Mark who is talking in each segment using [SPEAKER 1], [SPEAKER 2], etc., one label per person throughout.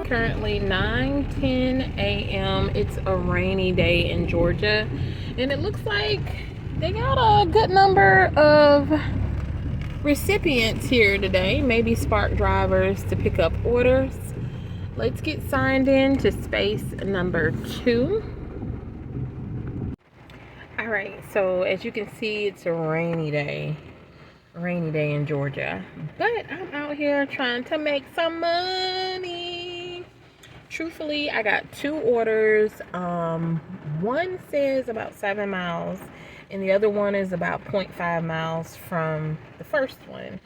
[SPEAKER 1] Currently 9:10 a.m. It's a rainy day in Georgia, and it looks like they got a good number of recipients here today, maybe Spark drivers to pick up orders. Let's get signed in to space number 2. All right, so as you can see, it's a rainy day in Georgia, but I'm out here trying to make some money. Truthfully, I got 2 orders. One says about 7 miles and the other one is about 0.5 miles from the first one.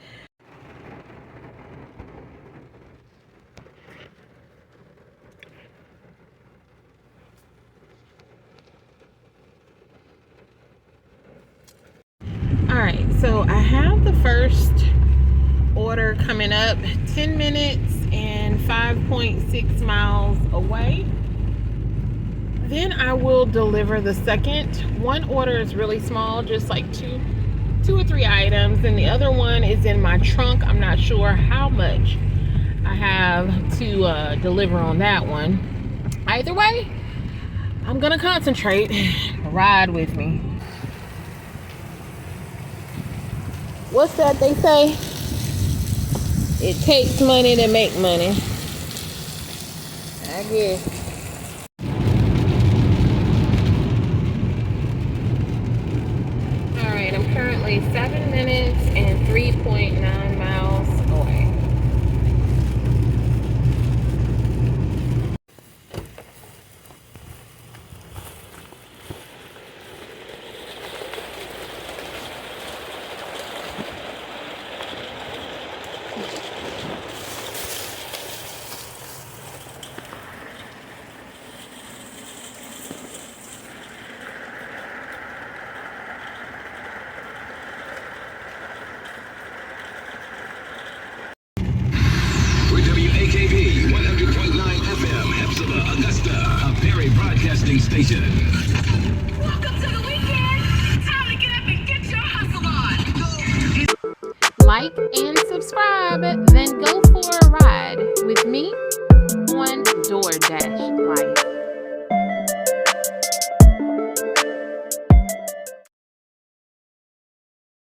[SPEAKER 1] Alright, so I have the first order coming up 10 minutes and 5.6 miles away. Then I will deliver the second. One order is really small, just like two or 3 items, and the other one is in my trunk. I'm not sure how much I have to deliver on that one. Either way, I'm gonna concentrate. Ride with me. What's that they say? It takes money to make money, I guess. Alright, I'm currently 7 minutes and 3.9 miles away.
[SPEAKER 2] Broadcasting station.
[SPEAKER 3] Welcome to the weekend. Time to get up and get your hustle on.
[SPEAKER 1] Like and subscribe, then go for a ride with me,